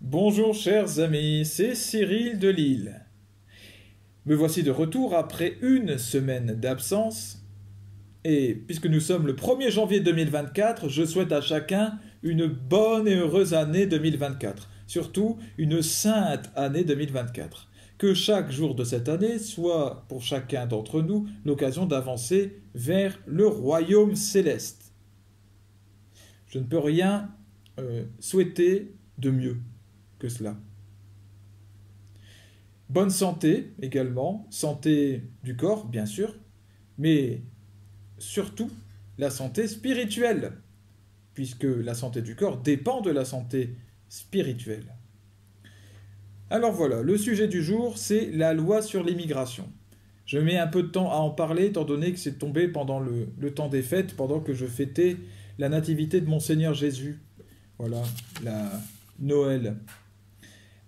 Bonjour chers amis, c'est Cyril de Lille. Me voici de retour après une semaine d'absence. Et puisque nous sommes le 1er janvier 2024, je souhaite à chacun une bonne et heureuse année 2024. Surtout une sainte année 2024. Que chaque jour de cette année soit pour chacun d'entre nous l'occasion d'avancer vers le royaume céleste. Je ne peux rien souhaiter de mieux que cela. Bonne santé également, santé du corps bien sûr, mais surtout la santé spirituelle, puisque la santé du corps dépend de la santé spirituelle. Alors voilà, le sujet du jour, c'est la loi sur l'immigration. Je mets un peu de temps à en parler, étant donné que c'est tombé pendant le temps des fêtes, pendant que je fêtais la nativité de mon Seigneur Jésus. Voilà, la Noël.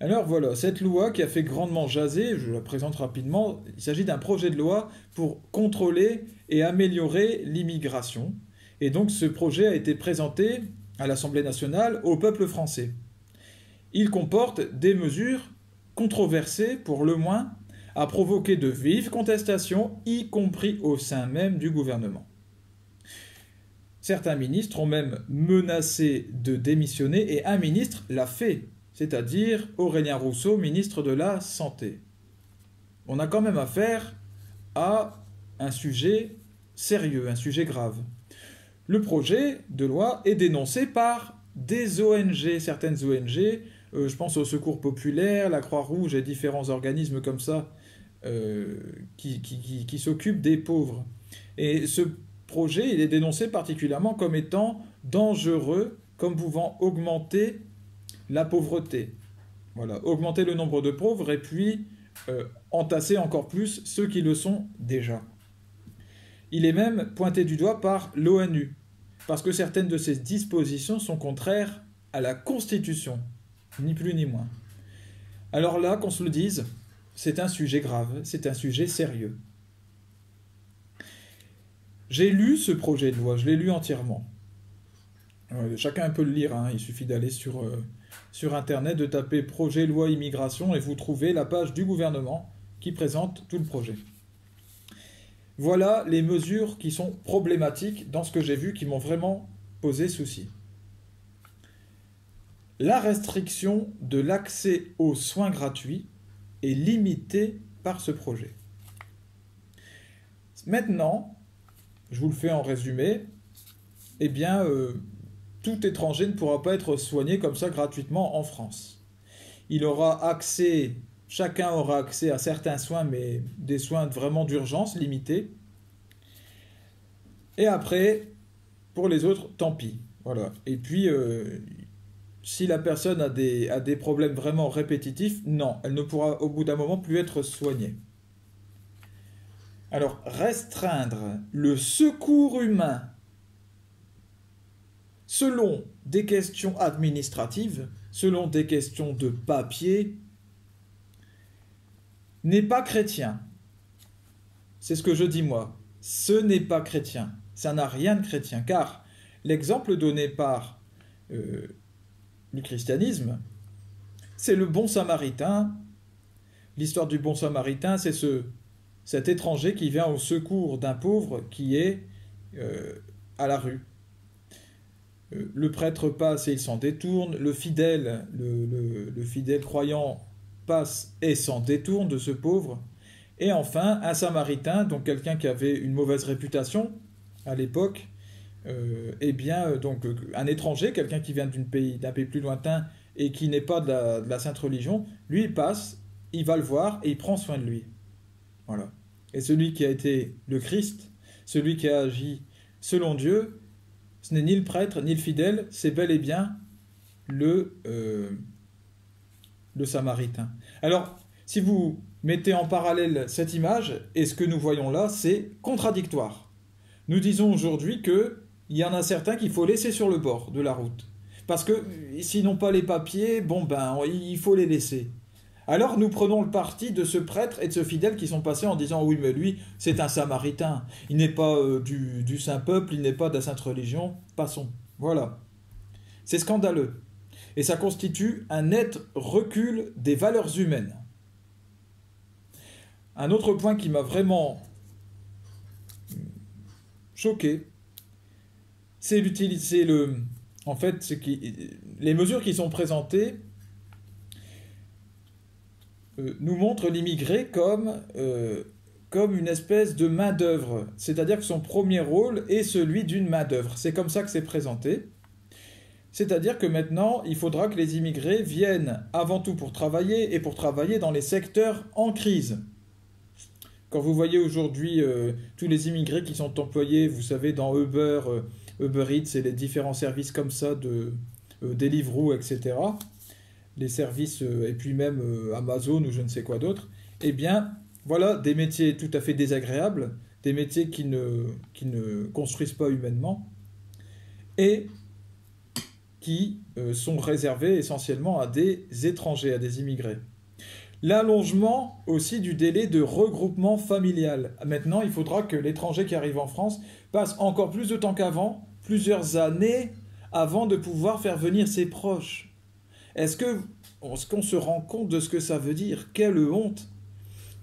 Alors voilà, cette loi qui a fait grandement jaser, je la présente rapidement, il s'agit d'un projet de loi pour contrôler et améliorer l'immigration. Et donc ce projet a été présenté à l'Assemblée nationale au peuple français. Il comporte des mesures controversées pour le moins, à provoquer de vives contestations, y compris au sein même du gouvernement. Certains ministres ont même menacé de démissionner et un ministre l'a fait, c'est-à-dire Aurélien Rousseau, ministre de la Santé. On a quand même affaire à un sujet sérieux, un sujet grave. Le projet de loi est dénoncé par des ONG, certaines ONG, je pense au Secours populaire, la Croix-Rouge et différents organismes comme ça qui s'occupent des pauvres. Et ce projet, il est dénoncé particulièrement comme étant dangereux, comme pouvant augmenter la pauvreté. Voilà, augmenter le nombre de pauvres et puis entasser encore plus ceux qui le sont déjà. Il est même pointé du doigt par l'ONU, parce que certaines de ces dispositions sont contraires à la Constitution, ni plus ni moins. Alors là, qu'on se le dise, c'est un sujet grave, c'est un sujet sérieux. J'ai lu ce projet de loi, je l'ai lu entièrement. Chacun peut le lire, hein, il suffit d'aller sur Internet, de taper projet loi immigration et vous trouvez la page du gouvernement qui présente tout le projet. Voilà les mesures qui sont problématiques dans ce que j'ai vu qui m'ont vraiment posé souci. La restriction de l'accès aux soins gratuits est limitée par ce projet. Maintenant, je vous le fais en résumé, eh bien, tout étranger ne pourra pas être soigné comme ça gratuitement en France. Il aura accès, chacun aura accès à certains soins, mais des soins vraiment d'urgence limités. Et après, pour les autres, tant pis. Voilà. Et puis, si la personne a des problèmes vraiment répétitifs, non, elle ne pourra au bout d'un moment plus être soignée. Alors, restreindre le secours humain selon des questions administratives, selon des questions de papier, n'est pas chrétien. C'est ce que je dis moi. Ce n'est pas chrétien. Ça n'a rien de chrétien. Car l'exemple donné par le christianisme, c'est le bon samaritain. L'histoire du bon samaritain, c'est cet étranger qui vient au secours d'un pauvre qui est à la rue. Le prêtre passe et il s'en détourne, le fidèle croyant passe et s'en détourne de ce pauvre, et enfin un samaritain, donc quelqu'un qui avait une mauvaise réputation à l'époque, donc un étranger, quelqu'un qui vient d'un pays plus lointain et qui n'est pas de la sainte religion, lui il passe, il va le voir et il prend soin de lui. Voilà. Et celui qui a été le Christ, celui qui a agi selon Dieu, ce n'est ni le prêtre, ni le fidèle, c'est bel et bien le samaritain. Alors, si vous mettez en parallèle cette image, et ce que nous voyons là, c'est contradictoire. Nous disons aujourd'hui qu'il y en a certains qu'il faut laisser sur le bord de la route. Parce que s'ils n'ont pas les papiers, il faut les laisser. Alors nous prenons le parti de ce prêtre et de ce fidèle qui sont passés en disant « Oui, mais lui, c'est un samaritain. Il n'est pas du saint peuple, il n'est pas de la sainte religion. Passons. » Voilà. C'est scandaleux. Et ça constitue un net recul des valeurs humaines. Un autre point qui m'a vraiment choqué, c'est les mesures qui sont présentées nous montrent l'immigré comme une espèce de main-d'œuvre. C'est-à-dire que son premier rôle est celui d'une main-d'œuvre. C'est comme ça que c'est présenté. C'est-à-dire que maintenant, il faudra que les immigrés viennent avant tout pour travailler et pour travailler dans les secteurs en crise. Quand vous voyez aujourd'hui tous les immigrés qui sont employés, vous savez, dans Uber Eats et les différents services comme ça de Deliveroo, etc., les services, et puis même Amazon ou je ne sais quoi d'autre, eh bien, voilà des métiers tout à fait désagréables, des métiers qui ne construisent pas humainement, et qui sont réservés essentiellement à des étrangers, à des immigrés. L'allongement aussi du délai de regroupement familial. Maintenant, il faudra que l'étranger qui arrive en France passe encore plus de temps qu'avant, plusieurs années, avant de pouvoir faire venir ses proches. Est-ce qu'on se rend compte de ce que ça veut dire? Quelle honte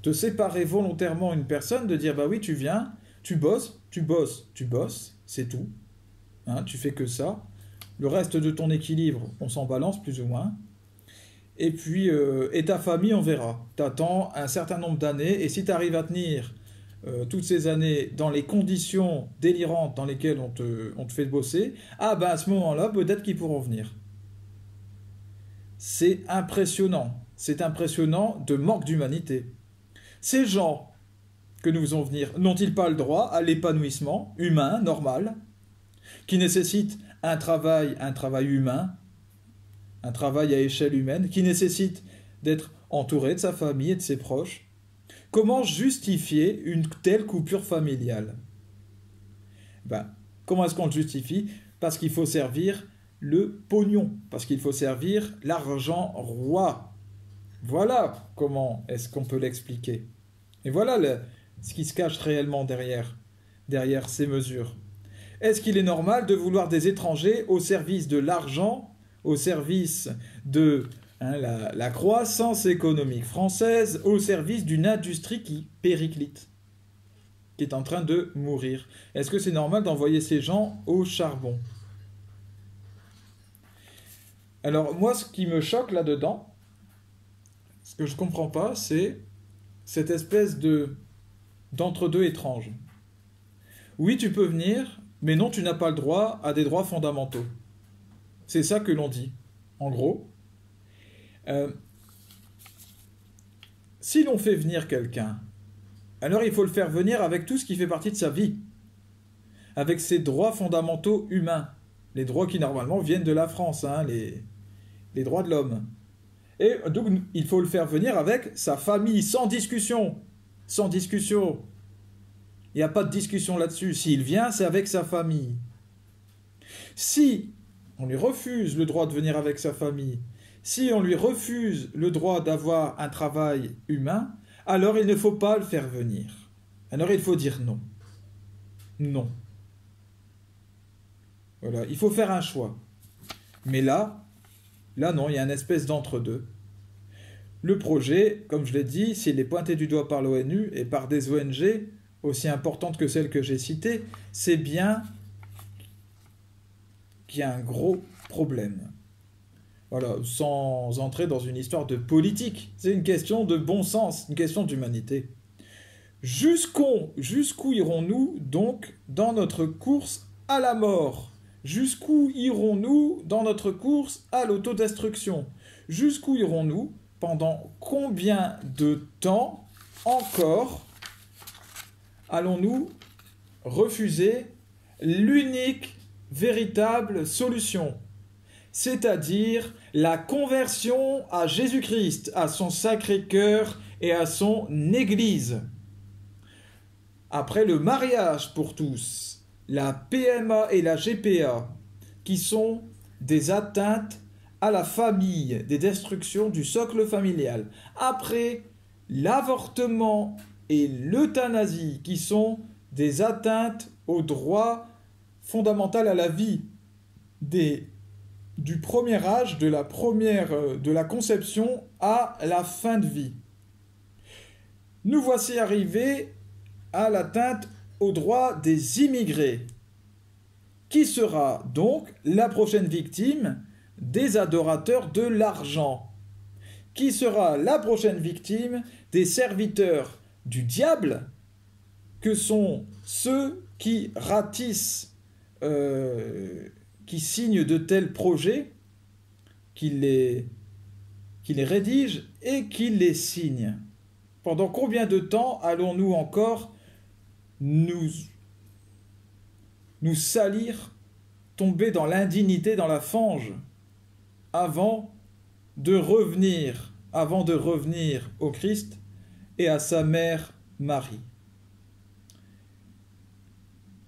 de séparer volontairement une personne, de dire, bah oui, tu viens, tu bosses, c'est tout. Hein, tu fais que ça. Le reste de ton équilibre, on s'en balance plus ou moins. Et puis, et ta famille, on verra. T'attends un certain nombre d'années, et si tu arrives à tenir toutes ces années dans les conditions délirantes dans lesquelles on te fait bosser, ah ben à ce moment-là, peut-être qu'ils pourront venir. C'est impressionnant de manque d'humanité. Ces gens que nous faisons venir n'ont-ils pas le droit à l'épanouissement humain, normal, qui nécessite un travail humain, un travail à échelle humaine, qui nécessite d'être entouré de sa famille et de ses proches? Comment justifier une telle coupure familiale? Comment est-ce qu'on le justifie? Parce qu'il faut servir le pognon, parce qu'il faut servir l'argent roi. Voilà comment est-ce qu'on peut l'expliquer. Et voilà ce qui se cache réellement derrière ces mesures. Est-ce qu'il est normal de vouloir des étrangers au service de l'argent, au service de la croissance économique française, au service d'une industrie qui périclite, qui est en train de mourir? Est-ce que c'est normal d'envoyer ces gens au charbon? Alors moi, ce qui me choque là-dedans, ce que je ne comprends pas, c'est cette espèce d'entre-deux étrange. Oui, tu peux venir, mais non, tu n'as pas le droit à des droits fondamentaux. C'est ça que l'on dit, en gros. Si l'on fait venir quelqu'un, alors il faut le faire venir avec tout ce qui fait partie de sa vie, avec ses droits fondamentaux humains, les droits qui normalement viennent de la France, les droits de l'homme. Et donc il faut le faire venir avec sa famille, sans discussion. Sans discussion. Il n'y a pas de discussion là-dessus. S'il vient, c'est avec sa famille. Si on lui refuse le droit de venir avec sa famille, si on lui refuse le droit d'avoir un travail humain, alors il ne faut pas le faire venir. Alors il faut dire non. Non. Voilà, il faut faire un choix. Mais là non, il y a une espèce d'entre-deux. Le projet, comme je l'ai dit, s'il est pointé du doigt par l'ONU et par des ONG, aussi importantes que celles que j'ai citées, c'est bien qu'il y a un gros problème. Voilà, sans entrer dans une histoire de politique. C'est une question de bon sens, une question d'humanité. Jusqu'où irons-nous donc dans notre course à la mort? Jusqu'où irons-nous dans notre course à l'autodestruction? Jusqu'où irons-nous? Pendant combien de temps encore allons-nous refuser l'unique véritable solution, c'est-à-dire la conversion à Jésus-Christ, à son Sacré-Cœur et à son Église? Après le mariage pour tous, la PMA et la GPA, qui sont des atteintes à la famille, des destructions du socle familial. Après l'avortement et l'euthanasie, qui sont des atteintes au droit fondamental à la vie des du premier âge, de la conception à la fin de vie. Nous voici arrivés à l'atteinte aux droits des immigrés. Qui sera donc la prochaine victime des adorateurs de l'argent? Qui sera la prochaine victime des serviteurs du diable, que sont ceux qui ratissent, qui signent de tels projets, qui les rédigent et qui les signent? Pendant combien de temps allons-nous encore nous salir, tomber dans l'indignité, dans la fange, avant de revenir au Christ et à sa mère Marie?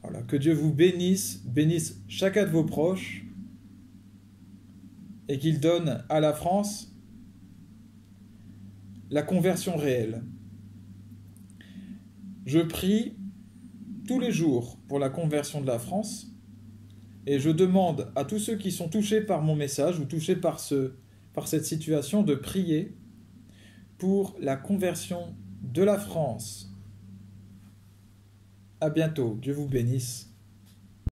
Voilà, que Dieu vous bénisse chacun de vos proches, et qu'il donne à la France la conversion réelle. Je prie tous les jours pour la conversion de la France, et je demande à tous ceux qui sont touchés par mon message ou touchés par cette situation de prier pour la conversion de la France. À bientôt, Dieu vous bénisse.